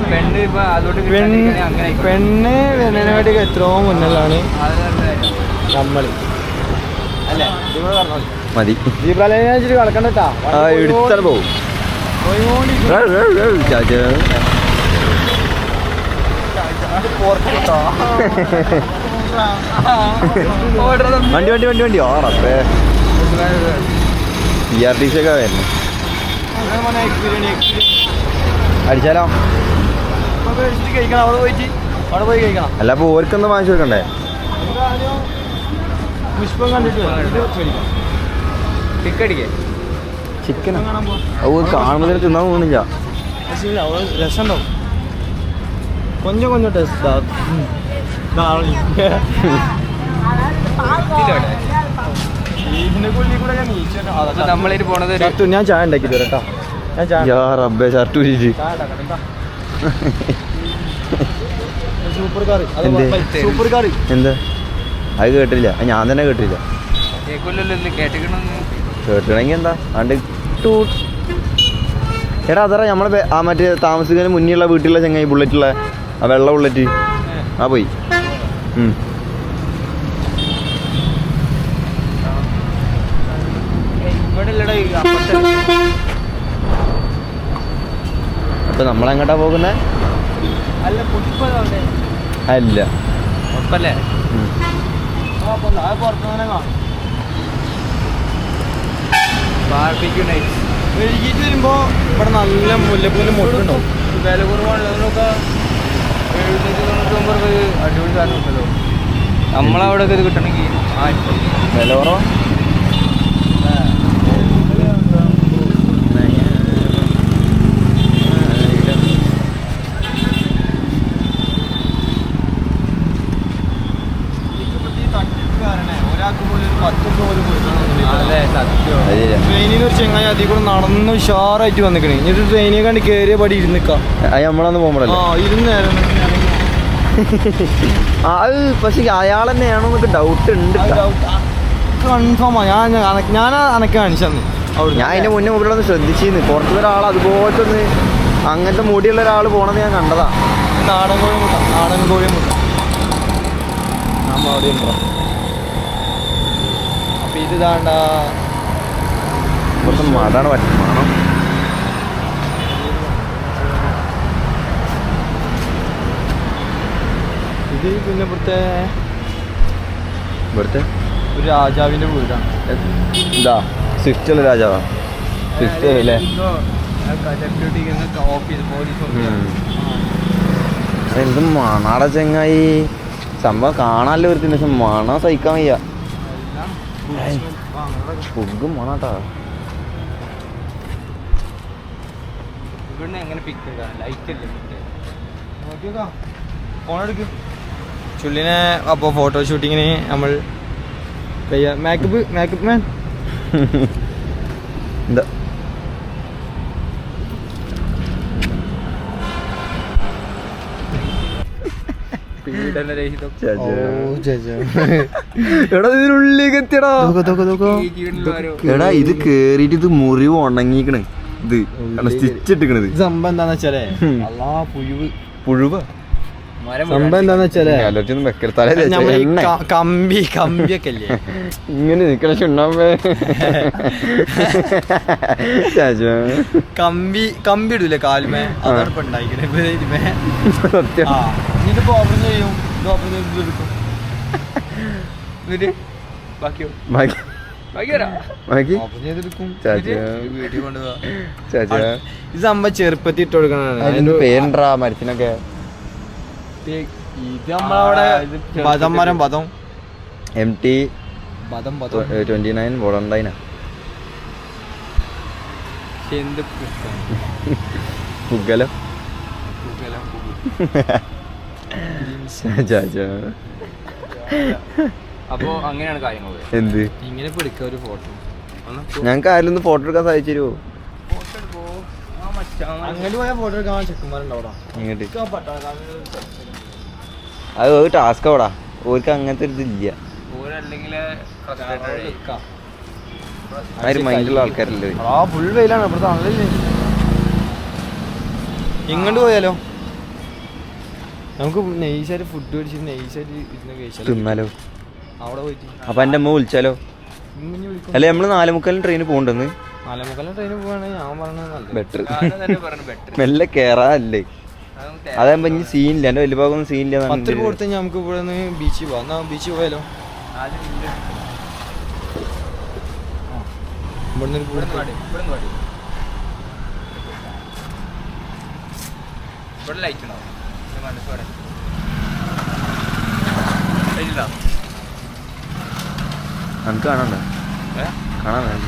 പെണ്ണ് വരുന്നതിനെ വേണ്ടി എത്രയോ മുന്നിലാണ് നമ്മൾ മതി ദീപാലയച്ചിട്ട് കളക്കണ്ടാ എടുത്താൽ പോകും. വണ്ടി വണ്ടി വണ്ടി വണ്ടി ഓറപ്പേ PRTC ഒക്കെ വരുന്നു. അടിച്ചാലോ? അല്ല അപ്പൊ ഓർക്കൊന്നും വാങ്ങിച്ചു കൊടുക്കണ്ടേ? പുഷ്പം കണ്ടിട്ട് ചിക്കനോ? അത് കാണുമ്പോൾ തിന്നാൻ പോകുന്നില്ല. രസം ഉണ്ടാവും. കൊഞ്ചം കൊഞ്ചം ടേസ്റ്റ്. നമ്മളതിന് പോണത് ഞാൻ ചായ ഉണ്ടാക്കി തരാം. സൂപ്പർ കറി. സൂപ്പർ കറി എന്താ? അത് കേട്ടില്ല. ഞാൻ തന്നെ കേട്ടില്ല. കേട്ടണമെങ്കിൽ എന്താ അണ്ട് എടാ അതറ നമ്മളെ ആ മറ്റേ താമസിക്കുന്നതിന് മുന്നിലുള്ള വീട്ടിലുള്ള ചെങ്ങായി ബുള്ളറ്റുള്ള ആ വെള്ള ബുള്ളറ്റ് ആ പോയി. അപ്പൊ നമ്മളെങ്ങോട്ടാ പോകുന്നേ? അല്ല വൈകിട്ട് വരുമ്പോ ഇവിടെ നല്ല മുല്ലപ്പൂവിന്റെ മുട്ടുണ്ടാവും. വില കുറവാണല്ലോ. 799 അടിപൊളി സാധനം ഉണ്ടല്ലോ. നമ്മളവിടെ ഇത് കിട്ടണമെങ്കിൽ വില കുറവാ. ട്രെയിനിൽ ഒരു ചെങ്ങായി അതിൽ കൂടെ നടന്ന് ഉഷാറായിട്ട് വന്നിക്കണേ. എന്നിട്ട് ട്രെയിനെ കണ്ട് കയറിയ പടി ഇരുന്നിക്കാം. നമ്മളന്ന് പോകുമ്പോഴല്ലേ ഇരുന്നായിരുന്നു. അത് പക്ഷെ അയാൾ തന്നെയാണോ എന്നൊക്കെ ഡൗട്ട് ഉണ്ട്. കൺഫേമാ. ഞാൻ അനക്ക് കാണിച്ചു. ഞാൻ അതിന്റെ മുന്നേ മുമ്പിലൊന്ന് ശ്രദ്ധിച്ചിരുന്നു. പുറത്തൊരാൾ അതുപോലത്തെ ഒന്ന് അങ്ങനത്തെ മുടിയുള്ള ഒരാൾ പോണെന്ന് ഞാൻ കണ്ടതാ. നാടൻ കോഴി മുട്ട. നാടൻ കോഴി മുട്ട നമ്മൾ അവിടെ ഉണ്ടോ? അപ്പൊ ഇത് താണ്ട കുറച്ച് മതാണ് പറ്റണം. ഇത് പിന്നെ ഇവിടുത്തെ ഒരു രാജാവിന്റെ വീടാണ്. എന്താ സ്വിഫ്റ്റുള്ള രാജാവാ? സ്വിഫ്റ്റ് അല്ലേ? എന്ത് മണാട ചെങ്ങായി. സംഭവം കാണാനല്ലേ ഒരു ദിവസം മണ സഹിക്കാൻ വയ്യ. ഫുഗും മണാട്ടാ. ചുള്ളിനെ അപ്പോൾ ഫോട്ടോ ഷൂട്ടിങ്ങിന് നമ്മൾ മേക്കപ്പ് മാൻ എന്താ എടാ ഇത് കേറിയിട്ട് ഇത് മുറിവ് ഉണങ്ങിക്കണ്. ഇത് സ്റ്റിച്ച് ഇട്ടിക്കണത്. സംഭവം എന്താന്ന് വെച്ചാലേ പുഴുവ് സംഭവം എന്താന്ന് വെച്ചാലേ കമ്പിയൊക്കെ അല്ലേ ഇങ്ങനെ നിക്കണ ചുണ്ണാമ്പേ. കമ്പി ഇടൂലേ കാലുമേ? അതാണ് ഇപ്പൊ ഉണ്ടായിക്കണേ. ഇതിപ്പോ ഓപ്പൺ ചെയ്യും. ഇത് ഓപ്പൺ ചെയ്തെടുക്കും. ഇത് സംഭവം ചെറുപ്പത്തി ഇട്ട് കൊടുക്കണ പേരുണ്ടാ മരത്തിനൊക്കെ. ഇത് നമ്മളവിടെ ബദം MT 29 വോളണ്ടൈനാ. പുകലോ അപ്പൊ അങ്ങനെയാണ് കാര്യങ്ങൾ. എന്ത് ഇങ്ങനെ പിടിക്ക ഒരു ഫോട്ടോ? ഞങ്ങൾക്ക് ആരെങ്കിലും ഒന്ന് ഫോട്ടോ എടുക്കാൻ സാധിച്ചു തരുമോ? അങ്ങനെ പോയാൽ ഫോട്ടോ എടുക്കാൻ ചെക്കന്മാരുണ്ടാവടാ. അത് ഒരു ടാസ്ക് ആവടാ. ഓർക്ക് അങ്ങനത്തെ ഒരു ഇതില്ല. മൈൻഡുള്ള ആൾക്കാരല്ലേ? ഫുൾ വെയിലാണ് ഇവിടുത്തെ. ആണല്ലേ ഇങ്ങോട്ട് പോയാലോ? നമുക്ക് നൈസായിട്ട് ഫുഡ് മേടിച്ചിട്ട് നൈസായിട്ട് ഇരുന്ന് കഴിച്ചാൽ തിന്നാലോ? അവിടെ പോയിട്ട്. അപ്പൊ എന്റെ അമ്മ വിളിച്ചാലോ? അല്ലെ നമ്മള് 4:30 ട്രെയിന് പോകണ്ടെന്ന്. 4:30 ട്രെയിന് പോവാണെങ്കിൽ ഞാൻ പറഞ്ഞത് നല്ല ബെറ്റർ. മെല്ലെ കേറാല്ലേ? അതാകുമ്പോ ഇനി സീനില്ല, എന്റെ വലിയ ഭാഗമൊന്നും സീനില്ല. 10 രൂപ കൊടുത്ത് നമുക്ക് ഇവിടെ നിന്ന് ബീച്ചിൽ പോവാം. എന്നാ ബീച്ചിൽ പോയാലോ? ഇവിടുന്ന് ലൈറ്റ് ഉണ്ടോ? നമുക്ക് കാണണ്ട, കാണാൻ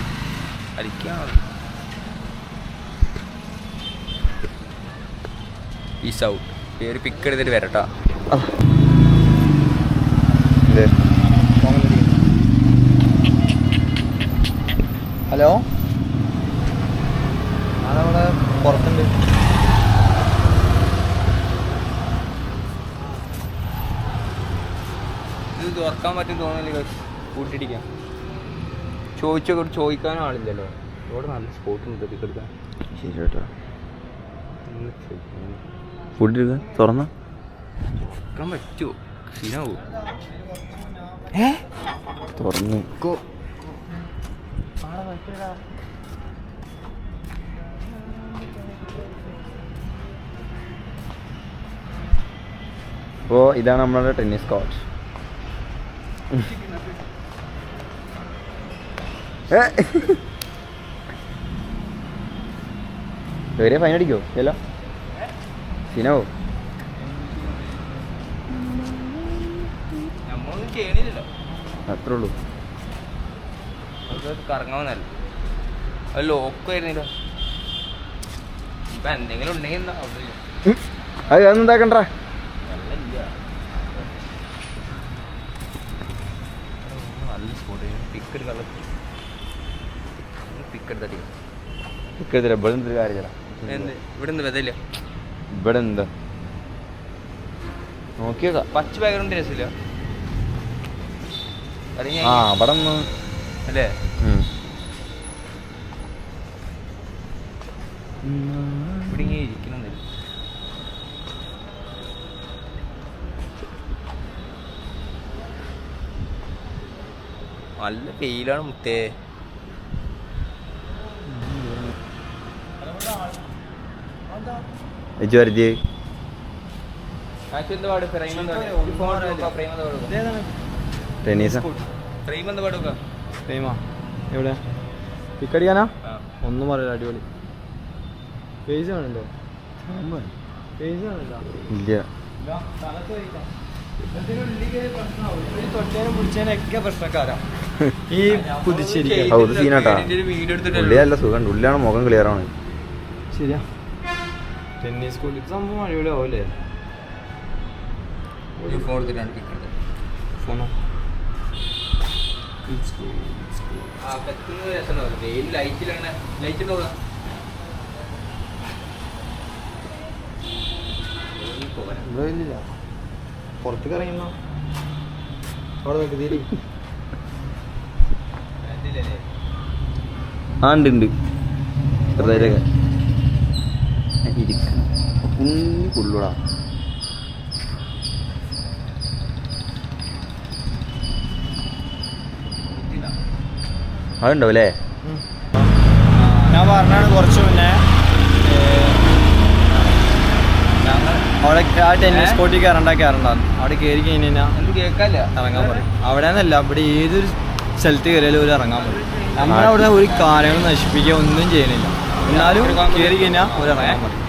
പീസ് ഔട്ട്. പേര് പിക്ക് എടുത്തിട്ട് വരട്ടാ. ഹലോ, ഞാനവിടെ പുറത്തുണ്ട്. ഇത് തുറക്കാൻ പറ്റും തോന്നില്ല, കൂട്ടിടിക്കാം. ചോദിക്കാനും ആളില്ലല്ലോ. ഇവിടെ നല്ല സ്പോട്ട് ഉണ്ട് എടുക്കാൻ. ശരി കേട്ടോ. ഫുഡ് തുറന്ന തുറക്കാൻ പറ്റുമോ? സീനാവോ? തുറന്നു. അപ്പോൾ ഇതാണ് നമ്മളുടെ ടെന്നീസ് കോർട്ട്. വേറെ ഫൈൻ അടിക്കോ? ഇല്ലല്ലോ, സീനാവോ? നമ്മളൊന്നും ചെയ്യണില്ലല്ലോ, അത്രേ ഉള്ളൂ. കറങ്ങാവുന്നല്ല. അത് ലോക്ക് വരുന്നില്ല. ഇപ്പൊ എന്തെങ്കിലും ഉണ്ടെങ്കിൽ എന്താ അവിടെ അത് അതൊന്നും എന്താക്കണ്ട. നല്ല സ്പോട്ട്. പിക്ക് എടുക്കാൻ പിക്ക് എടുത്തടിക്കും. ഇവിടെ എന്തൊരു കാര്യം എന്ത് ഇവിടെ എന്ത് വെതല്ല? ഇവിടെ എന്താ നോക്കിയേക്കാം. പച്ച ബാക്ക്ഗ്രൗണ്ട് രസമില്ല. ആ അവിടെ ഒന്ന് അല്ലേ? ഇവിടെ ഇങ്ങനെ ഇരിക്കണമെന്നില്ല. നല്ല വെയിലാണ് മുത്തേ. വരുത്തി ടെന്നീസാ. എവിടെ പിക്കടിക്കാനാ? ഒന്നും പറയില്ല, അടിപൊളി. പേസ് ആണല്ലോ. പേസ് ആണല്ലോ. ഇല്ല, തൊട്ടേനും പിടിച്ചതിനൊക്കെ പ്രശ്നക്കാരാ ഈ പുതുച്ചേരി. അത് സീനാട്ടാ. ഉള്ളിയല്ല സുഖം, ഉള്ളിലാണ് മുഖം ക്ലിയർ ആണ്. ശരിയാ. ടെന്നീസ് സ്കൂളിൽ സംഭവം അടിപൊളി ആവൂലേ? ഫോണോ? ഇവിടെ ഇല്ല, പുറത്തേക്ക് ഇറങ്ങുന്ന അവിടെ നോക്കി തീരി. ആ ഉണ്ട് ഉണ്ട്, ചെറുതായിട്ടൊക്കെ കുഞ്ഞി പുള്ളുടാ. അതുണ്ടാവും അല്ലേ? ഞാൻ പറഞ്ഞാണ് കുറച്ച് മുന്നേ അവിടെ ആ ടെന്നീസ് കോർട്ടിൽ കയറണ്ടാന്ന്. അവിടെ കയറി കഴിഞ്ഞാൽ കേൾക്കാല്ല, ഇറങ്ങാൻ പറയും. അവിടെ നിന്നല്ല, ഇവിടെ ഏതൊരു സ്ഥലത്ത് കയറിയാലും ഒരു ഇറങ്ങാൻ പറയും. നമ്മളവിടെ ഒരു കാര്യങ്ങൾ നശിപ്പിക്കുക ഒന്നും ചെയ്യണില്ല, എന്നാലും കയറി കഴിഞ്ഞാൽ ഒരു ഇറങ്ങാൻ പറയും.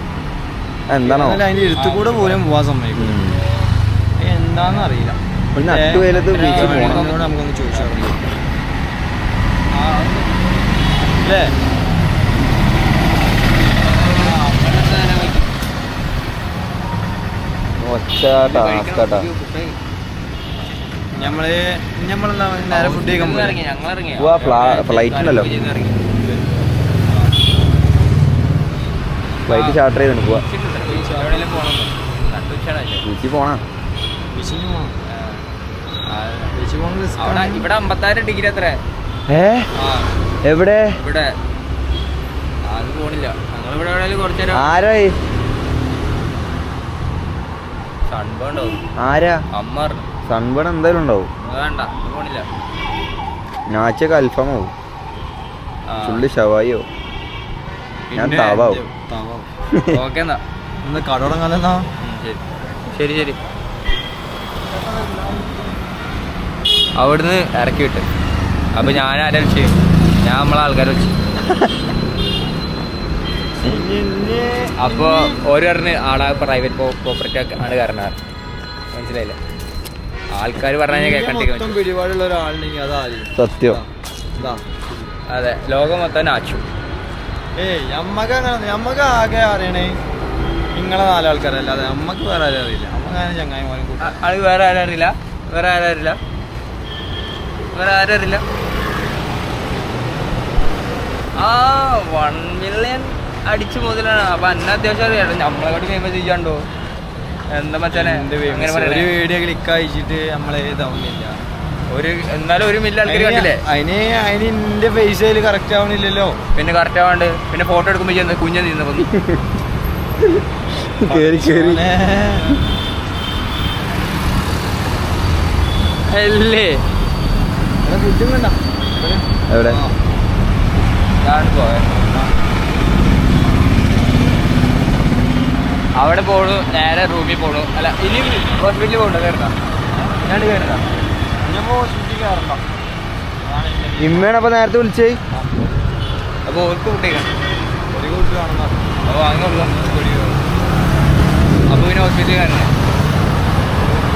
എന്താണോ അതിന്റെ എടുത്തു കൂടെ പോലും പോവാൻ സമ്മതിക്കും. എന്താന്ന് അറിയില്ല. നമുക്കൊന്ന് ചോദിച്ചു അല്ലേ? നമ്മളെന്താ നേരെ ഫുഡ് കഴിക്കാൻ ഫ്ലൈറ്റ് ഉണ്ടല്ലോ, ഫ്ലൈറ്റ് ചാർട്ടർ ചെയ്തിട്ട് പോവാ. ബീച്ചിൽ പോണാ? ഇവിടെ 56 ഡിഗ്രി അത്ര. എവിടെ? ഇവിടെ അത് പോണില്ല. ഞങ്ങളിവിടെ എവിടെയെങ്കിലും കുറച്ചു നേരം ആരായി സൺബേൺ ഉണ്ടാവും. ആരാ അമ്മ പറഞ്ഞു. സൺബേൺ എന്തായാലും ഉണ്ടാവും. വേണ്ട പോണില്ല. ഞാച്ചൊക്കെ അൽഫാമാവും, ചുള്ളി ഷവായിയോ, ഞാൻ പിന്നെ താവാവും. ഓക്കെ എന്നാ ഇന്ന് കട തുടങ്ങാലെന്നാ. ശരി ശരി. അവിടുന്ന് ഇറക്കി വിട്ട്. അപ്പൊ ഞാൻ ആരെ വെച്ച്, ഞാൻ നമ്മളെ ആൾക്കാരെ വെച്ച്. അപ്പൊ ഓരോ പറഞ്ഞ് ആടാ പ്രൈവറ്റ് പ്രോപ്പർട്ടി ആണ് കാരണം. മനസ്സിലായില്ല, ആൾക്കാർ പറഞ്ഞാൽ കേൾക്കണ്ടിരിക്കും. പിടിപാടുള്ള ഒരാളുണ്ടെങ്കിൽ അതാദ്യം സത്യം. അതെ, ലോകം മൊത്തം നാച്ചു. ഏയ് നമ്മക്ക് അങ്ങനെ, നമ്മക്ക് ആകെ അറിയണേ നിങ്ങളെ 4 ആൾക്കാരല്ലാതെ നമ്മക്ക് വേറെ ആരും അറിയില്ല. നമ്മക്ക് അങ്ങനെ ചങ്ങായി മോനും കൂട്ടാ. അത് വേറെ ആരും അറിയില്ല. വേറെ ആരും അറിയില്ല. വേറെ ആരും അറിയില്ല. ആ 1 മില്യൺ അടിച്ചു മുതലാണ്. അപ്പൊ അന്ന അത്യാവശ്യം അറിയാം. നമ്മളെക്കാട്ട് ഫേമസ് ചെയ്യാണ്ടോ എന്താ മച്ചാനെ അങ്ങനെ ഒരു പറയണേ. വീഡിയോ ക്ലിക്ക് അയച്ചിട്ട് നമ്മളെ ഇതാവുന്നില്ല. എന്നാലും 1 മില്യൺ ആൾക്കാർ കണ്ടില്ലേ. അതിന് എന്റെ ഫേസ് അതിൽ കറക്റ്റ് ആവണില്ലല്ലോ. പിന്നെ കറക്റ്റ് ആവാണ്ട് പിന്നെ ഫോട്ടോ എടുക്കുമ്പോ ചെയ്യുന്നത് കുഞ്ഞ നിന്ന് കേറി കേറി അല്ലേ. കിട്ടുന്നുണ്ട എവിടെ? ഞാൻ പോയ അവിടെ പോണു, നേരെ റൂമിൽ പോണു. അല്ല ഇനി ഹോസ്പിറ്റലിൽ പോകണ്ട. കയറണ്ട, ഞാൻ കയറണ്ട. ഇമ്മയാണ് അപ്പൊ നേരത്തെ വിളിച്ചേ. അപ്പൊ ഓർക്ക് കുട്ടിയാണ്. ഒരു കൂട്ട് കാണുന്ന അപ്പോൾ വാങ്ങി കൊടുക്കാം. അപ്പോൾ പിന്നെ ഹോസ്പിറ്റലിൽ കയറണം.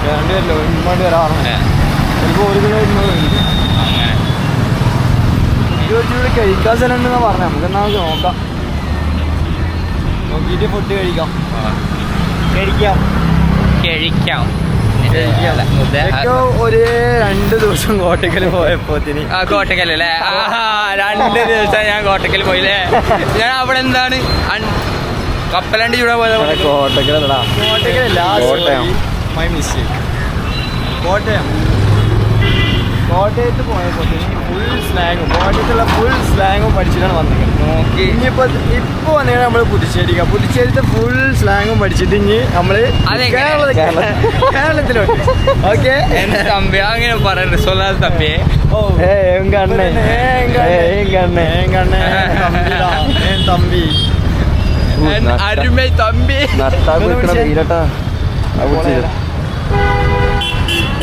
കയറേണ്ടി വരില്ല, ഒരുപാട് വരാറുണ്ട്. ചിലപ്പോൾ 1 കിലോ അങ്ങനെ 20 രൂപ കഴിക്കാൻ സ്ഥലമുണ്ടെന്നാ പറഞ്ഞത്. നമുക്ക് എന്നാ നോക്കാം, നോക്കിയിട്ട് ഫുഡ് കഴിക്കാം. കഴിക്കാം കഴിക്കാം. ഒരു 2 ദിവസം കോട്ടക്കൽ പോയപ്പോത്തിന്. ആ കോട്ടക്കല്ലേ. 2 ദിവസം ഞാൻ കോട്ടക്കൽ പോയില്ലേ. ഞാൻ അവിടെ എന്താണ് കപ്പലണ്ടി ചൂടാ പോയത്. കോട്ടക്കലല്ലടാ, കോട്ടക്കലല്ല, കോട്ടയം. My mistake. കോട്ടയത്ത് പോയപ്പോത്തിന് ഫുൾ സ്ലാങ്ങും, കോട്ടയത്തുള്ള ഫുൾ സ്ലാങ്ങും പഠിച്ചിട്ടാണ് വന്നത്. നോക്കി ഇനിയിപ്പോ വന്നിട്ട് നമ്മള് പുതുച്ചേരിത്തെ ഫുൾ സ്ലാങ്ങും പഠിച്ചിട്ട് ഇനി നമ്മള് കേരളത്തിലോട്ട്. ഓക്കെ തമ്പി അങ്ങനെ പറയണ്ട, സൊല്ലാ തമ്പിയെ. തമ്പി അരുമൈ തമ്പി. വെയിലട്ടാ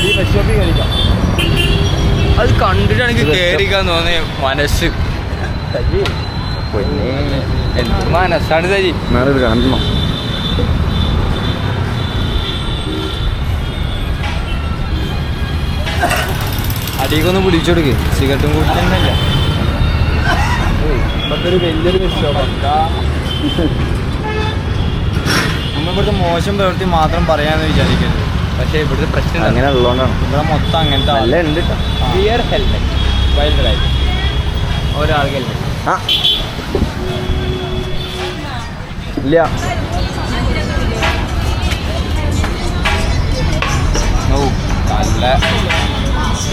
ഈ ബസ് കഴിക്കാം. അത് കണ്ടിട്ടാണ് എനിക്ക് കേറിക്കാൻ തോന്നിയ മനസ്സ്. എന്ത് മനസ്സാണ് സജി. കാണണം. അടിക്കൊന്ന് പിടിച്ചെടുക്ക്. സിഗരറ്റും കൂട്ടില്ല. ഇപ്പത്തെ ഒരു വലിയൊരു നമ്മളിവിടുത്തെ മോശം പ്രവൃത്തി മാത്രം പറയാന്ന് വിചാരിക്കരുത്. പക്ഷെ ഇവിടുത്തെ പ്രശ്നം അങ്ങനെ ഉള്ളതുകൊണ്ടാണ്. ഇവിടെ മൊത്തം അങ്ങനത്തെ നല്ല ഉണ്ട്. Wear helmet, wild ride. ഒരാൾക്ക് ഹെൽമെറ്റ് ഇല്ല. ഓ നല്ല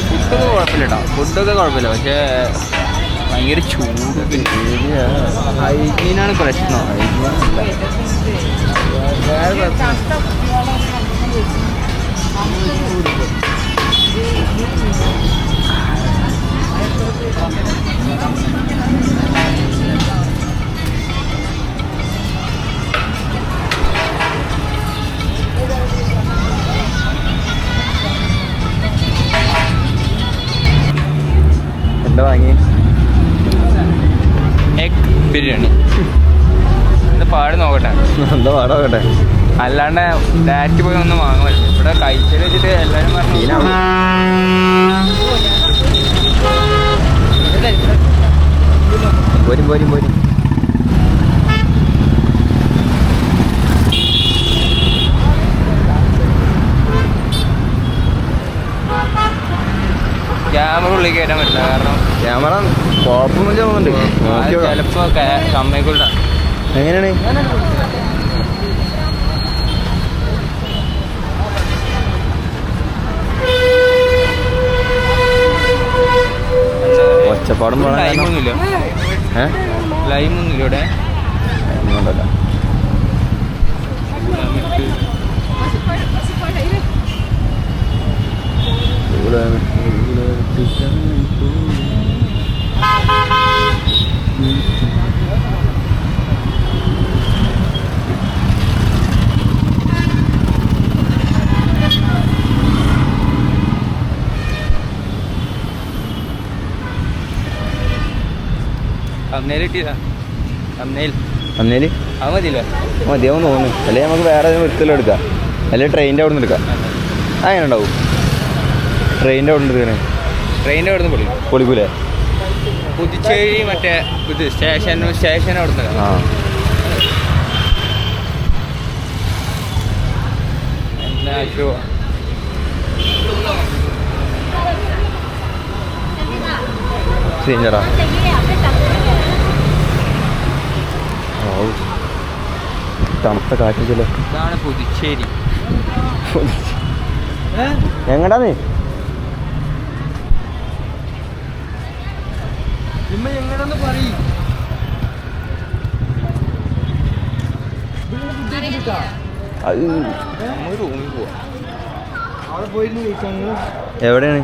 ഫുഡൊക്കെ കുഴപ്പമില്ല കേട്ടോ. ഫുഡൊക്കെ കുഴപ്പമില്ല, പക്ഷേ ഭയങ്കര ചൂട്. ഹൈജീനാണ് പ്രശ്നം. എന്താ വാങ്ങി? എഗ് ബിരിയാണി. ഇത് പാട് നോക്കട്ടെ, എന്താ പാടാ കേട്ടെ. അല്ലാണ്ട് ഡയറക്റ്റ് പോയി ഒന്നും വാങ്ങാൻ പറ്റില്ല. ഇവിടെ കഴിച്ചത് വെച്ചിട്ട് എല്ലാവരും പറഞ്ഞു പോരും പോരും പോരും. ക്യാമറ ഉള്ളിൽ കയറ്റാൻ പറ്റില്ല. കാരണം ക്യാമറ കുഴപ്പമൊന്നും തോന്നുന്നുണ്ട്. ചിലപ്പോ സമ്മതിക്കില്ല. എങ്ങനെയാണ്? ഒച്ചപ്പാടും ലൈമൊന്നുമില്ല. ലൈമൊന്നുമില്ല ഇവിടെ. തമ്മിൽ കിട്ടിയില്ല. അന്നേല് അത് മതിയില്ലേ? മതിയാവും തോന്നുന്നു. അല്ലെങ്കിൽ നമുക്ക് വേറെ വൃത്തിയിലും എടുക്കാം, അല്ലെങ്കിൽ ട്രെയിനിൻ്റെ അവിടെ നിന്ന് എടുക്കാം. അങ്ങനെ ഉണ്ടാവും. ട്രെയിനിൻ്റെ അവിടെ നിന്ന് എടുക്കണേ. ട്രെയിനിൻ്റെ അവിടെ നിന്ന് പൊളിക്കൂലേ? പുതുച്ചേരി മറ്റേ ഇത് സ്റ്റേഷൻ അവിടെ നിന്ന്. ആ സീനിയറാ. തണുത്ത കാറ്റില്ല. ഇതാണ് പുതുച്ചേരി. എങ്ങടാ എങ്ങനെയാണെന്ന് പറയും. നമ്മൾ റൂമിൽ പോവാം. അവിടെ പോയിരുന്നു കഴിക്കാൻ. എവിടെയാണ്?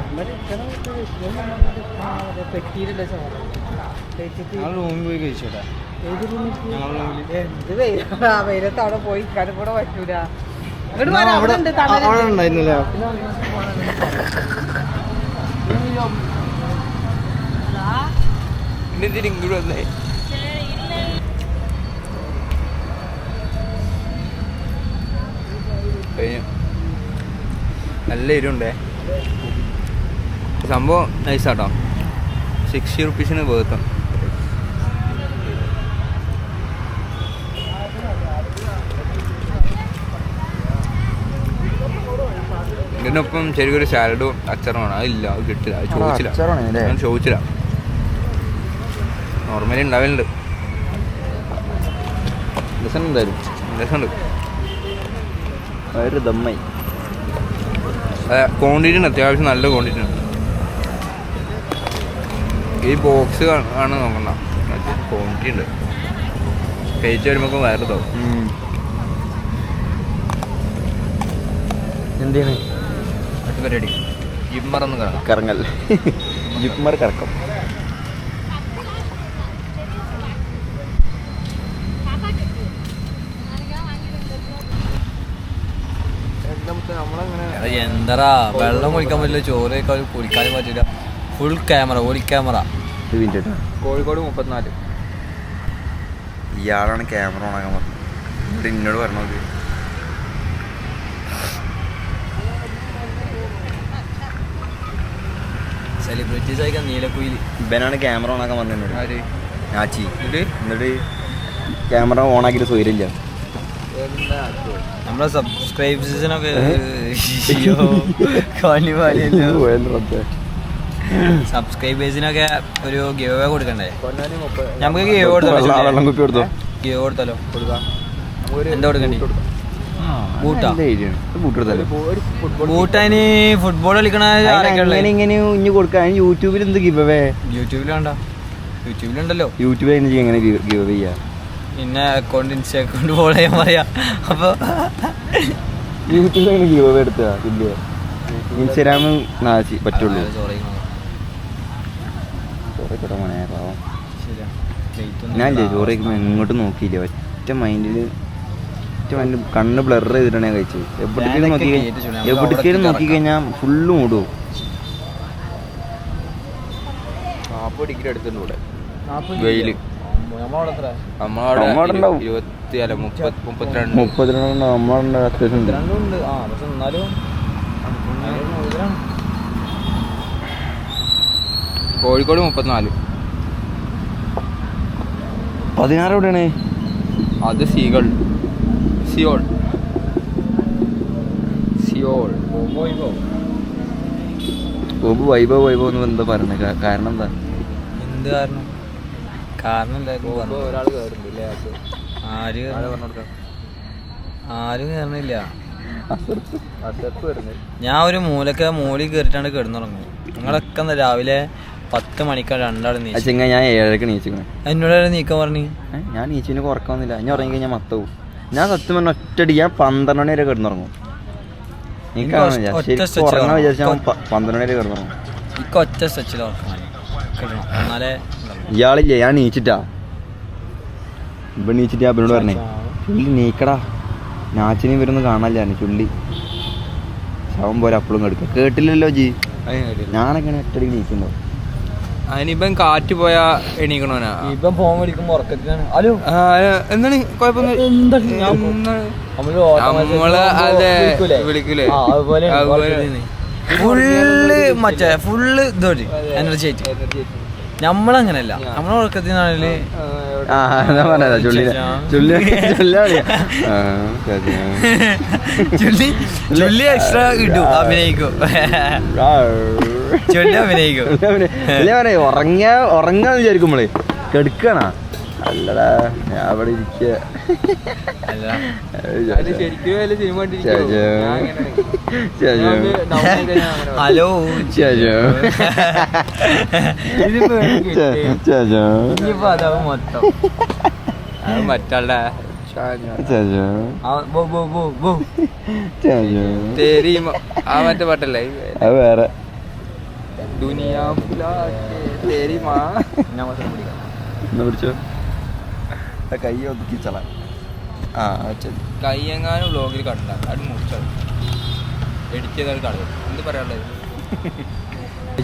ഞങ്ങൾ റൂമിൽ പോയി കഴിച്ചോട്ടെ. ഞങ്ങളുടെ വെയിലത്ത് അവിടെ പോയി ഇക്കാനും കൂടെ പറ്റൂല. അവിടെ ഉണ്ടായിരുന്നില്ല. പിന്നെ ഇങ്ങോട്ട് വന്നേ. നല്ല എരിവുണ്ടേ. സംഭവം നൈസാട്ടോ. 60 റുപ്പീസിന് വേർത്തും. ഇതിനൊപ്പം ശരിക്കൊരു സാലഡും അച്ചാറുമാണ്. അതില്ല, അത് കിട്ടില്ല, അത് ചോദിച്ചില്ല. ഞാൻ ചോദിച്ചില്ല. നോർമലി ഉണ്ടാവലുണ്ട്. രസമുണ്ട്. ഒരു ദമ്മായി. അതെ, ക്വാണ്ടിറ്റി ഉണ്ട്, അത്യാവശ്യം നല്ല ക്വാണ്ടിറ്റി ഉണ്ട്. ഈ ബോക്സ് ആണ് നോക്കണ്ട, ക്വാണ്ടിറ്റി ഉണ്ട്. കഴിച്ച് വരുമ്പോൾ വയറ് തോന്നും. എന്താണ് അടുത്ത പരിപാടി? ജിമ്മറൊന്നും കറങ്ങൽ. ജിമ്മർ കറക്കം. എന്താ വെള്ളം കുടിക്കാൻ പറ്റില്ല, ചോറ് കഴിക്കാൻ കുടിക്കാനും പറ്റില്ല. ഫുൾ ക്യാമറ, ഓടി ക്യാമറ. കോഴിക്കോട് 34. ഇയാളാണ് ക്യാമറ ഓണാക്കാൻ പറഞ്ഞത്. എന്നോട് പറഞ്ഞത് സെലിബ്രിറ്റീസ് ആയിക്കാൻ നീലക്കുയില്. ഇവനാണ് ക്യാമറ ഓണാക്കാൻ പറഞ്ഞത്. ആര്? ഞാച്ചി. എന്നിട്ട് ക്യാമറ ഓണാക്കിയിട്ട് സ്വൈരില്ല. നമ്മളെ സബ്സ്ക്രൈബേഴ്സിനൊക്കെ സബ്സ്ക്രൈബേഴ്സിനൊക്കെ ഒരു ഗിവ് അവേ കൊടുക്കണ്ടേ? നമുക്ക് ഗിവ് വെള്ളം കുപ്പി കൊടുത്തോ? ഗിവ് കൊടുത്താലോ? എന്താ കൊടുക്കണ്ടേ? ബൂട്ടാ? ബൂട്ടതിന് ഫുട്ബോൾ കളിക്കണ ഇങ്ങനെ ഇഞ്ഞ് കൊടുക്കാൻ യൂട്യൂബിൽ എന്ത് ഗിവ് അവേ? യൂട്യൂബിൽ വേണ്ട, യൂട്യൂബിലുണ്ടല്ലോ. യൂട്യൂബിൽ എങ്ങനെ ഗിവ് അവേ ചെയ്യാ? പിന്നെ അക്കൗണ്ട് ഇൻസ്റ്റ അക്കൗണ്ട് ഫോളോ ചെയ്യാൻ പറയാ. അപ്പൊ യൂട്യൂബിൽ എങ്ങനെ ഗിവ് അവേ എടുത്താ? ഇല്ല, ഇൻസ്റ്റാഗ്രാമ് പറ്റുള്ളൂ. ഞാൻ ചോറ് കഴിക്കുമ്പോൾ എങ്ങോട്ടും നോക്കിയില്ല. ഒറ്റ മൈൻഡിൽ കണ്ണ് ബ്ലർ ചെയ്തിട്ടാണ് ഞാൻ കഴിച്ചത്. എവിടേക്കും നോക്കിക്കഴിഞ്ഞാൽ ഫുള്ള് മൂടും. 40 ഡിഗ്രി അടുത്തുണ്ട് ഇവിടെ വെയില്. നമ്മളവിടെ 32 നമ്മളവിടെ അത്യാവശ്യം ഉണ്ട്. കോഴിക്കോട് 34. 16 എവിടെയാണ്? അത് സിയോൾ. വൈഭവ് എന്ന് എന്താ പറഞ്ഞത്? കാരണം എന്താ? എന്ത് കാരണം? ഒരാൾ കയറുന്നില്ലേ? ആരും കയറണില്ല. ഞാൻ ഒരു മൂലയിൽ കയറിയിട്ടാണ് കിടന്നുറങ്ങും. നിങ്ങളൊക്കെ രാവിലെ 10 മണിക്കാണ് രണ്ടാളും നീച്ചു. ഞാൻ 7:00 നീച്ചിക്കണേ. എന്നോട് നീക്കാൻ പറഞ്ഞു. ഞാൻ നീച്ചിന് കുറക്കൊന്നുമില്ല. ഞാൻ ഉറങ്ങി കഴിഞ്ഞാൽ മത്തവും. ഞാൻ സത്യം പറഞ്ഞ ഒറ്റടി ഞാൻ 12 മണി വരെ കിടന്നുറങ്ങും. വിചാരിച്ചാൽ 12 മണി വരെ കിടന്നുറങ്ങും. ഒറ്റ സ്ട്രെച്ചിൽ എന്നാലേ. ഇയാളില്ലേ? ഞാൻ നീച്ചിട്ടാ നീച്ചിട്ട് ഞാൻ അവനോട് പറഞ്ഞേ, ചുള്ളി നീക്കടാ, നാച്ചിനെയും വരുന്നു കാണാനില്ല. ചുള്ളി ശവം പോലെ അപ്പളും കെടുക്കുക. കേട്ടില്ലല്ലോ ജി? ഞാനൊക്കെയാണ് ഒറ്റടി നീക്കുന്നുണ്ടോ? അതിനിപ്പം കാറ്റ് പോയാ എണീക്കണോനാ. ഇപ്പം ഫോൺ വിളിക്കുമ്പോ ഉറക്കത്തിനാണ്. ഹലോ എന്താണ് കുഴപ്പമൊന്നും നമ്മള് അതെ വിളിക്കൂലേ അതുപോലെ ഫുള്ള് മറ്റേ ഫുള്ള് ഇതോട്ട് എനർജി ആയിട്ട്. നമ്മളങ്ങനല്ല, നമ്മളെ ഉറക്കത്തിനാണേല് ചുള്ളി എക്സ്ട്രാ കിട്ടും, അഭിനയിക്കും. ചുള്ളി അഭിനയിക്കും. ഉറങ്ങാന്ന് വിചാരിക്കുമ്പോളേ കെടുക്കണ അല്ലടാ ഞാൻ അവിടെ ഇരിക്കുക. ഹലോ ഇനിയിപ്പോ അതാവും മൊത്തം മറ്റാളുടെ ആ മറ്റേ പാട്ടല്ലേ അത് വേറെ പിടിച്ചോ കൈ ഒതുക്കിച്ചള. കൈ എങ്ങാനും വ്ലോഗിൽ കണ്ട അത് മുറിച്ചത് എഡിറ്റ് ചെയ്താൽ കാണും. എന്ത് പറയാനുള്ളത്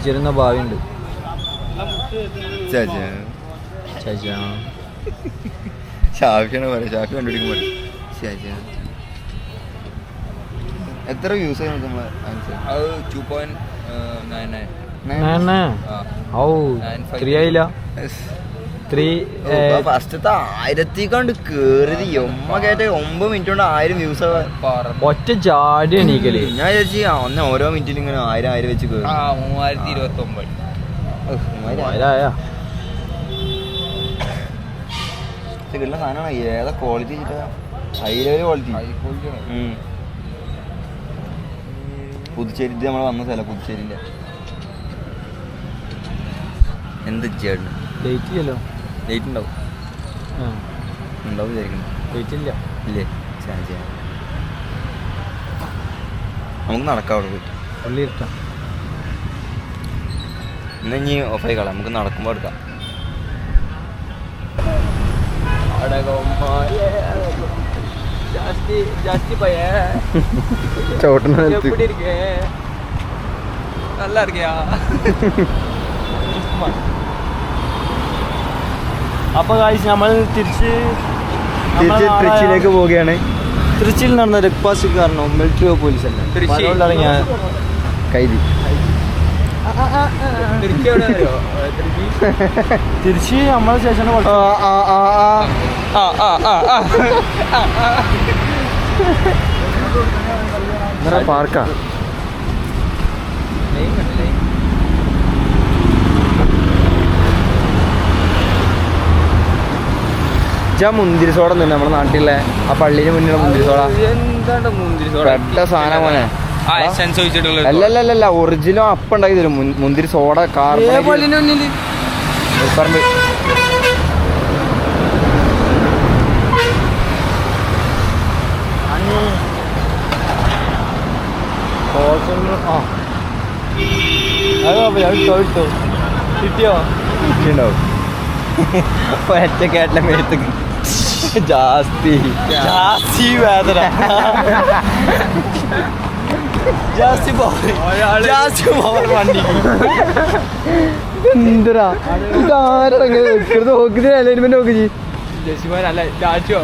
ചെറുന്ന ഭാവിയുണ്ട്. ഷാഫിയാണ് പറയാം, ഷാഫി കണ്ടുപിടിക്കും പറയും. എത്ര വ്യൂസ് ആയി നമ്മളെ അത് 2.99. ഫസ്റ്റത്തെ 1000 കണ്ട് കേറി ഒമ്മ കേട്ട 9 മിനിറ്റ് കൊണ്ട് 1000 വ്യൂസ് ഒറ്റ ചാടി എണീക്കല്. ഞാൻ വിചാരിച്ചു ഒന്ന് ഓരോ മിനിറ്റിൽ ഇങ്ങനെ 1000 വെച്ച് കേറി. 3029 കിട്ടുന്ന സാധനമാണ്. ഏതാ ക്വാളിറ്റി വെച്ചിട്ടാ? High level quality. പുതുച്ചേരി നമ്മൾ വന്ന സ്ഥലം പുതുച്ചേരിന്റെ. എന്ത് ചേട്ടന് ഡേറ്റ് ഇല്ലല്ലോ. ഡേറ്റ് ഉണ്ടാവും ഉണ്ടാവും വിചാരിക്കുന്നു. ഡേറ്റ് ഇല്ല ഇല്ലേ? നമുക്ക് നടക്കാം അവിടെ പോയിട്ട്. പുള്ളി ഇഷ്ടം ഇന്ന് ഇനി ഓഫായി കളയാം, നമുക്ക് നടക്കുമ്പോൾ എടുക്കാം. നല്ല ഇറങ്ങിയാ. അപ്പൊ ഗായ്സ് നമ്മൾ തിരിച്ച് ട്രിച്ചിലേക്ക് പോവുകയാണ്. തൃച്ചിയിൽ നടന്ന രക്പാസ് കാരണം മിലിറ്ററി പോലീസ് അല്ല അതുകൊണ്ടാണ് ഞാൻ കൈതി തിരിച്ച് നമ്മളെ സ്റ്റേഷന് പാർക്കാ. മുന്തിരി സോഡ തന്നെ നമ്മുടെ നാട്ടിലെ ആ പള്ളിന് മുന്നിലുള്ള മുന്തിരി സോഡ. എന്താണ് മുന്തിരി സോഡ? പെട്ട സാധനം മോനെ. അല്ലല്ല ഒറിജിനൽ അപ്പം ഉണ്ടാക്കി തരും മുന്തിരി സോഡ. കിട്ടിയോ? കിട്ടിണ്ടാവും. ഒറ്റ കേട്ടില്ല മേത്തേക്ക് ജാസ്തി വേദന. എന്തരാ നോക്കി അലൈൻമെന്റ് നോക്കി ജസിമോൻ അല്ല ജാസിയോ.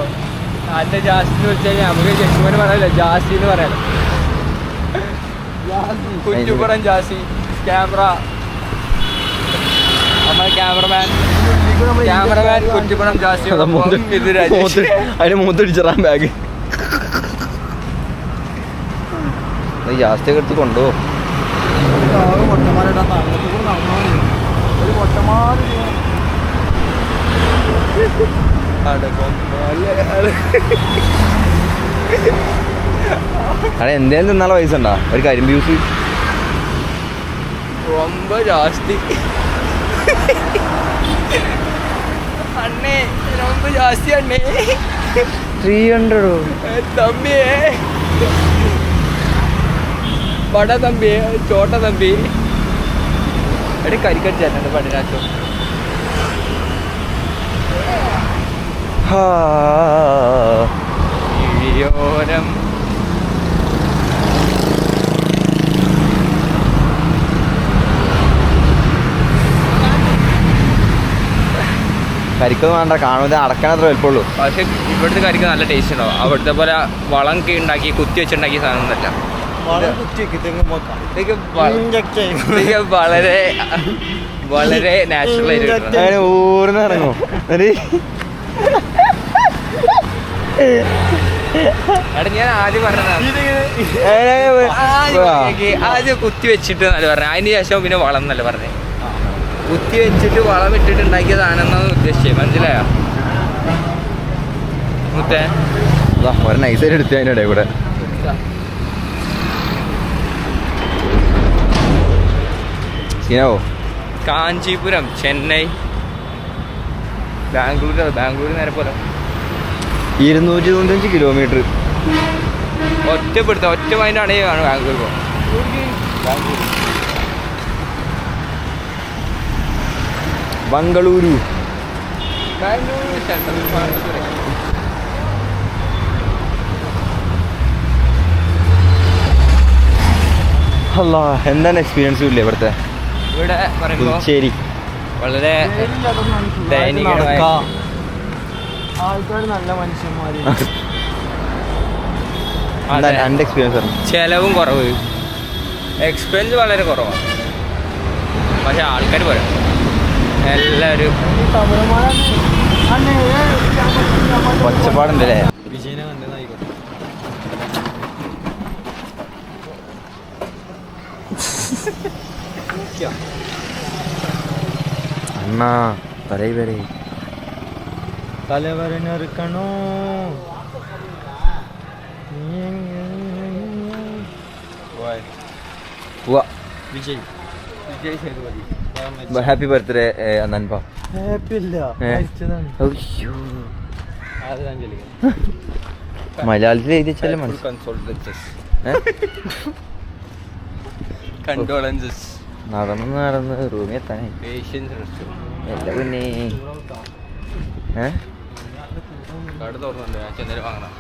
അന്റെ ജാസി എന്ന് വെച്ച് കഴിഞ്ഞാൽ നമുക്ക് ജസിമോന് പറയാനല്ല ജാസി എന്ന് പറയാലോ. കുറ്റുപുറം ജാസി. ക്യാമറ നമ്മുടെ ക്യാമറമാൻ കുറ്റിപ്പുറം ജാസി. അതിന് മൂത്തടിച്ചറാൻ ബാഗ് ജാസ്തിയൊക്കെ എടുത്ത് കൊണ്ടുപോകും. അവിടെ എന്തേലും തിന്നാളെ പൈസ ഉണ്ടാ? ഒരു കരിമ്പ് ജ്യൂസ് ரொம்ப ஜாஸ்தி அண்ணே, ரொம்ப ஜாஸ்தி அண்ணே. 300 தம்பி, बड़ा तंबी छोटा तंबी. अरे കരിക്കട്ട് ചേട്ടൻ പടിനാച്ചോ. ഇഴിയോരം കരിക്കൊന്നും വേണ്ട, കാണുന്നത് അടക്കാൻ അത്ര വലുപ്പമുള്ളൂ. പക്ഷെ ഇവിടുത്തെ കരിക്ക് നല്ല ടേസ്റ്റ് ഉണ്ടാവും. അവിടുത്തെ പോലെ വളം ഉണ്ടാക്കി കുത്തി വെച്ചുണ്ടാക്കിയ സാധനം ഒന്നല്ല. ഇതൊക്കെ വളരെ വളരെ നാച്ചുറൽ ആയിട്ട് ഊർന്ന് ഇറങ്ങും. ഞാൻ ആദ്യം പറഞ്ഞതാണ്, ആദ്യം കുത്തി വെച്ചിട്ട് എന്നല്ല പറഞ്ഞത്. അതിന് ശേഷം പിന്നെ വളം എന്നല്ല പറഞ്ഞത്. കുത്തി വെച്ചിട്ട് വളം ഇട്ടിട്ട് ഉണ്ടാക്കിയ സാധനം എന്നാണ് ഉദ്ദേശിച്ചത്. മനസ്സിലായോ മുത്തേ? ഒരു നൈസായിട്ട് എടുത്തു അതിൻ്റെ ഇടയിൽ കൂടെ. സീനാവോ? കാഞ്ചീപുരം, ചെന്നൈ, ബാംഗ്ലൂർ നേരെ പോലെ 295 കിലോമീറ്റർ. ഒറ്റ മൈൻഡാണെങ്കിൽ കാണും ബാംഗ്ലൂർ പോകും. ബംഗളൂരു. അല്ല, എന്താണ് എക്സ്പീരിയൻസ് ഇല്ലേ ഇവിടുത്തെ? ഇവിടെ പറയുമ്പോൾ ശരി, വളരെ ദയനീയമായ ആൾക്കാർ നല്ല മനുഷ്യന്മാര്. എൻ്റെ എക്സ്പീരിയൻസ് ആണ്. ചെലവും കുറവ്, എക്സ്പെൻസ് വളരെ കുറവാണ്. പക്ഷെ ആൾക്കാർ പറയാം എല്ലാവരും ഒച്ചപ്പാടുണ്ടല്ലേ? വിജയനെ കണ്ടതായിക്കോട്ടെ. അണ്ണാ പറയ് തലവരനറുക്കണോ വിജയ് സേതുപതി. ഹാപ്പി ബർത്ത്ഡേ നൻപ. ഹാപ്പി അല്ല, ആദരാഞ്ജലി. മലയാളത്തിൽ എഴുതി വെച്ചാലും കണ്ടോളൻസസ്. നടന്ന് റൂമിൽ എത്താനായി. എല്ലാ പിന്നെ കട തുറന്നുണ്ട്, ഞാൻ ചെന്നേരം വാങ്ങണം.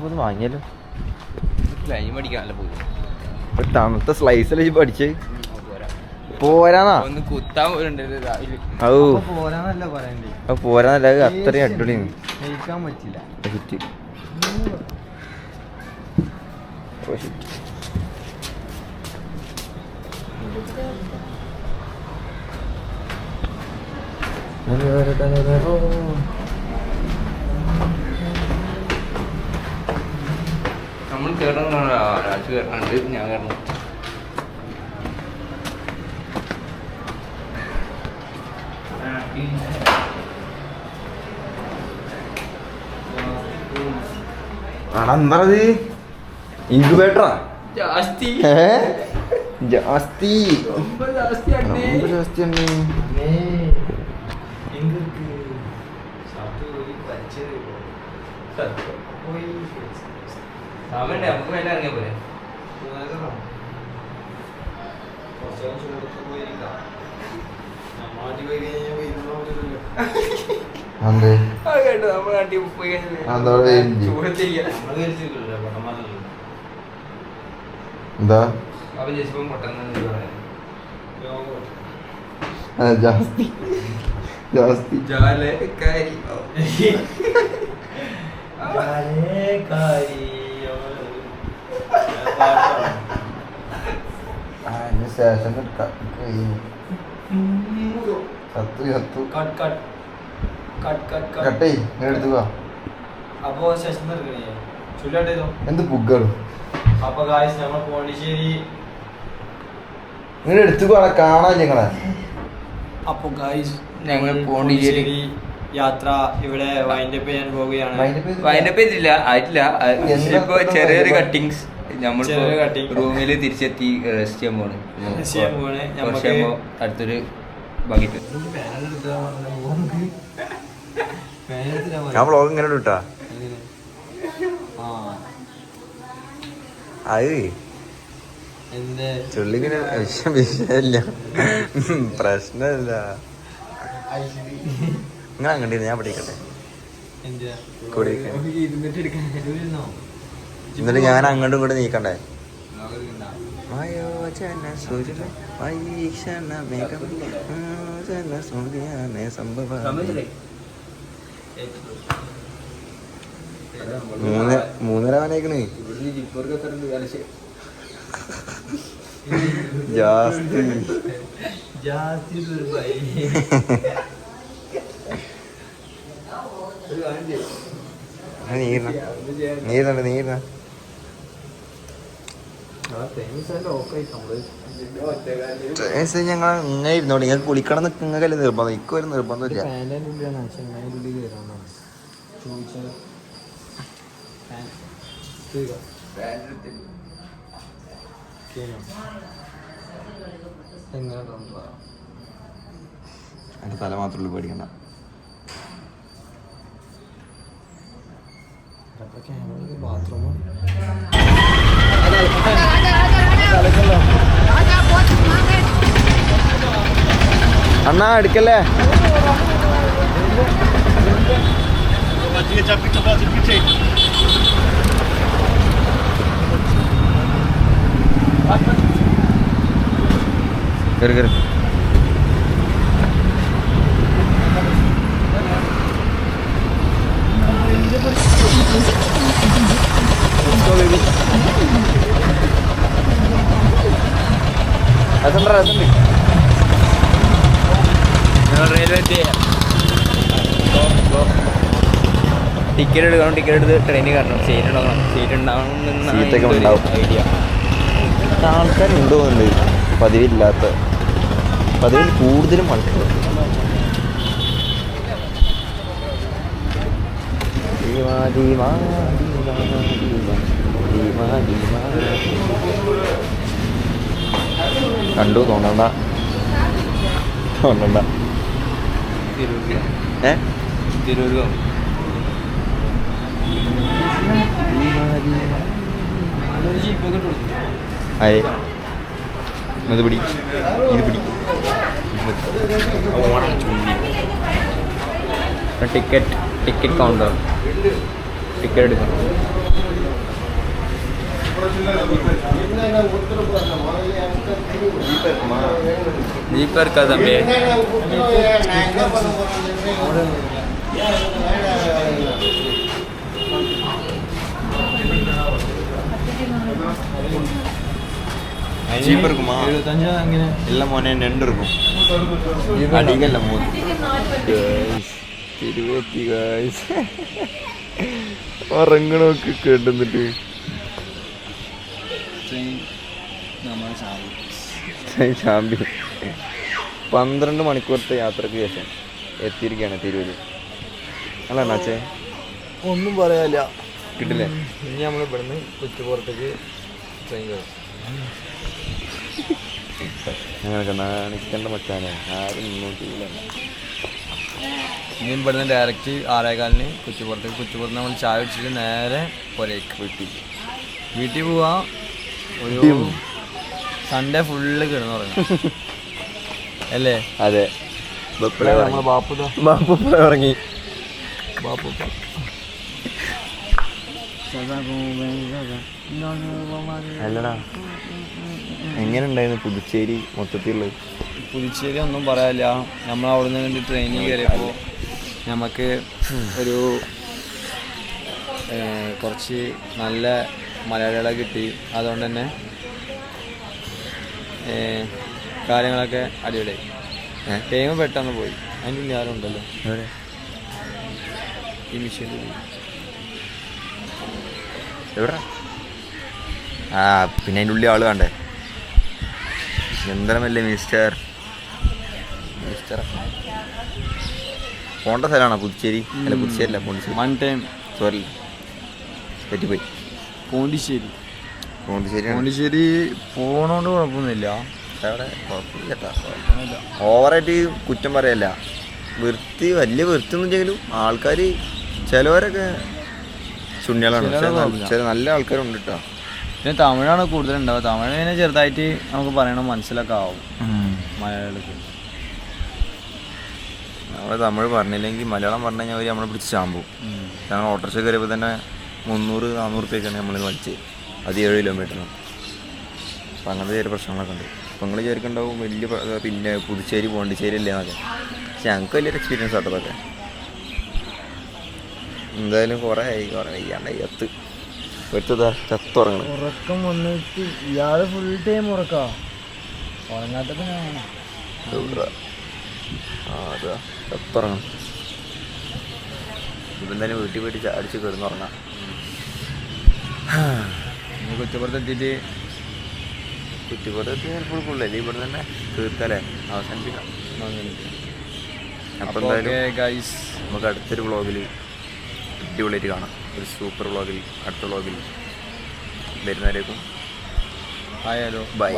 ഒന്ന് വാങ്ങിയാലോ? ലൈൻ മേടിക്കാൻ നല്ല പോകും. ഒരു തണുത്ത സ്ലൈസല്ലേ പഠിച്ച് പോരാന്നാ? ഒന്ന് കുത്താൻ പോലുണ്ട്. പോരാന്നല്ല പറയണ്ടേ, അത് പോരാന്നല്ല, അത് അത്രയും അടിപൊളിയാണ്. ജയിക്കാൻ പറ്റില്ല. ഹിറ്റ്. നമ്മൾ കയറുന്ന രാജു കയറാണ്ട് ഞാൻ കയറണം. എന്താണത്? ഇൻക്യുബേറ്ററാ? ജാസ്തി ജാസ്തി ജാസ്തിയാണ്. സമയണ്ടേ നമുക്ക് വേണ്ട ഇറങ്ങിയ പോലെ. എന്താ ജാസ്തി ജാസ്തി ശേഷം കട്ടേ എടുത്തുക. അപ്പോ ശേഷം ചുല്ലാട്ടോ എന്ത് പുഗളും. അപ്പൊ ഗായ്സ് നമ്മൾ പോണ്ടിശ്ശേരി നിങ്ങൾ എടുത്തുകോളെ കാണാൻ ഞങ്ങളെ. അപ്പൊ ഗായ്സ് ഞങ്ങൾ പോണ്ടിശ്ശേരി യാത്ര ഇവിടെ വൈൻഡപ്പ് ചെയ്യാൻ പോവുകയാണ്. വൈൻഡപ്പ് ചെയ്തില്ല, ആയിട്ടില്ല. ഇപ്പൊ ചെറിയൊരു കട്ടിങ്സ് നമ്മൾ ചെറിയൊരു cutting. റൂമില് തിരിച്ചെത്തി റെസ്റ്റ് ചെയ്യാൻ പോണ്. കുറച്ച് കഴിയുമ്പോ അടുത്തൊരു ബക്കറ്റ്. ഞാൻ വ്ളോഗ് ഇങ്ങനെ ഇട്ടാ അത് ചുള്ളിങ്ങനെ വിഷയമില്ല, പ്രശ്നമില്ല. നിങ്ങൾ അങ്ങോട്ട് ഞാൻ പഠിക്കട്ടെ എന്നിട്ട് ഞാൻ അങ്ങോട്ടും ഇങ്ങോട്ട് നീക്കണ്ടേ? വയോജന സുജന വൈക്ഷണ മേഘം ജന സൂര്യാന സംഭവ 3:30 വനേക്കണേ ജാസ്തി നീരണ ഞങ്ങൾ ഇങ്ങനെ ഇരുന്നോളൂ. നിങ്ങൾക്ക് കുളിക്കണം നിങ്ങൾക്കല്ലേ നിർബന്ധം, ഇക്കൊരു നിർബന്ധമില്ല. എൻ്റെ തല മാത്രമേ പേടിക്കണ്ട. അണ്ണാ എടുക്കല്ലേ? കയറി കയറി. ടിക്കറ്റ് എടുക്കണം, ടിക്കറ്റ് എടുത്ത് ട്രെയിനിൽ കയറണം. സീറ്റ് ഉണ്ടാവണം, സീറ്റ് ഉണ്ടാവണം. ഐഡിയ ആൾക്കാരുണ്ടോന്നുണ്ട്, പതിവില്ലാത്ത, പതിവിൽ കൂടുതലും ആൾക്കാർ. കണ്ടു തോന്നണ്ട തിരൂർ അയേ ഇത് പിടി, ഇത് പിടി. ടിക്കറ്റ് കൗണ്ടർ, ടിക്കറ്റ് എടുക്കണം. ജീപ്പ് ഇറക്കാ തമ്പി. ജീപ്പ് എടുക്കുമാ? 75 അങ്ങനെ ഇല്ല മോനെ, 2 എടുക്കും. അടിക്കല്ല 3. തിരുവെത്തി ഉറങ്ങണോക്ക് കേട്ടുന്നിട്ട് ചാമ്പി. 12 മണിക്കൂറത്തെ യാത്രക്ക് ശേഷം എത്തിയിരിക്കുകയാണ് തിരൂര്. അല്ല അച്ഛേ, ഒന്നും പറയാനില്ല. കിട്ടില്ലേ? ഇനി നമ്മൾ ഇവിടുന്ന് കുറ്റിപ്പുറത്തേക്ക് ട്രെയിൻ കയറും. ഞങ്ങൾക്ക് നാണിക്കേണ്ട മച്ചാനെ, ആരും മുന്നോട്ടില്ല. ഇനി ഇവിടുന്ന് ഡയറക്റ്റ് 6:15 കുറ്റിപ്പുറത്തേക്ക്. കുറ്റിപ്പുറത്ത് നമ്മൾ ചായ കുടിച്ചിട്ട് നേരെ പുരയ്ക്ക് വീട്ടിൽ പോവാ. ഒരു സൺഡേ ഫുള്ള് കിടന്നുറങ്ങും അല്ലേ? അതെ. ബാപ്പു ഇറങ്ങി. അല്ലടാ, എങ്ങനെ ഉണ്ടായിരുന്നു പുതുച്ചേരി മൊത്തത്തിലുള്ളത്? പുതുച്ചേരി ഒന്നും പറയാനില്ല. നമ്മൾ അവിടെ നിന്ന് ട്രെയിനിൽ കയറിയപ്പോൾ നമുക്ക് ഒരു കുറച്ച് നല്ല മലയാളികളെ കിട്ടി. അതുകൊണ്ട് തന്നെ കാര്യങ്ങളൊക്കെ അടിപൊളിയായി. ടൈം പെട്ടെന്ന് പോയി. അതിൻ്റെ ഉള്ളിൽ ആരും ഉണ്ടല്ലോ, ഈ മിഷീൻ്റെ ഉള്ളിൽ. എവിടെ? പിന്നെ അതിൻ്റെ ഉള്ളിൽ ആള് വേണ്ടേ? എന്തരമല്ലേ മിസ്റ്റർ പോണ്ട സ്ഥലമാണോ പുതുച്ചേരി? അല്ല പുതുച്ചേരി അല്ല, പോണ്ടിച്ചേരി. വൺ ടൈം സോറി തെറ്റിപ്പോയി. പോണ്ടിച്ചേരി പോണോണ്ട് കുഴപ്പമൊന്നുമില്ല. അവിടെ കുഴപ്പമില്ല, ഓവറായിട്ട് കുറ്റം പറയല്ല. വലിയ വൃത്തിയൊന്നും ഇല്ലെങ്കിലും ആൾക്കാർ ചിലവരൊക്കെ ശൂന്യകളാണ്. ചില നല്ല ആൾക്കാരുണ്ട് കേട്ടോ. പിന്നെ തമിഴാണ് കൂടുതലുണ്ടാവുക. തമിഴിനെ ചെറുതായിട്ട് നമുക്ക് പറയണം, മനസ്സിലൊക്കെ ആവും മലയാളികൾക്ക്. നമ്മൾ തമിഴ് പറഞ്ഞില്ലെങ്കിൽ മലയാളം പറഞ്ഞു കഴിഞ്ഞാൽ അവർ നമ്മളെ പിടിച്ച് ചാമ്പും. ഞങ്ങൾ ഓട്ടോറിക്ഷ കയറിയപ്പോൾ തന്നെ 300-400 രൂപയ്ക്കാണ് നമ്മൾ വലിച്ച്. അത് 7 കിലോമീറ്ററിന്. അപ്പം അങ്ങനത്തെ ചെറിയ പ്രശ്നങ്ങളൊക്കെ ഉണ്ട്. അപ്പോൾ നിങ്ങൾ വിചാരിക്കുന്നുണ്ടാവും വലിയ പിന്നെ പുതുച്ചേരി പോണ്ടിച്ചേരി അല്ലേ എന്നൊക്കെ. പക്ഷെ ഞങ്ങൾക്ക് വലിയൊരു എക്സ്പീരിയൻസ് ആട്ടോ അതൊക്കെ. എന്തായാലും കുറേ വയ്യാണ്ടായി ഒരുത്തതാ ചത്തുറങ്ങണം. ഉറക്കം വന്നിട്ട് ഇയാള് ഫുൾ ടൈം ഉറക്കാ ഉറങ്ങാത്തപ്പോ ഞാൻ അതാ ചത്തുറങ്ങണം. ഇപ്പം എന്തായാലും വീട്ടിൽ പോയിട്ട് ചാടിച്ച് കിടന്നുറങ്ങാം. കുറ്റപ്പുറത്തെത്തിയിട്ട് കുറ്റിപ്പുറത്ത് ചിലപ്പോൾ ഫുള്ളല്ലേ ഇവിടെ തന്നെ തീർക്കല്ലേ അവസാനിപ്പിക്കാം. അപ്പോൾ അപ്പോൾ എന്തായാലും ഗൈസ് നമുക്ക് അടുത്തൊരു വ്ളോഗിൽ അടിപൊളിയായിട്ട് കാണാം. ഒരു സൂപ്പർ വ്ളോഗിൽ അടുത്ത വ്ളോഗിൽ വരുന്നവരേക്കും ആയാലോ ബൈ.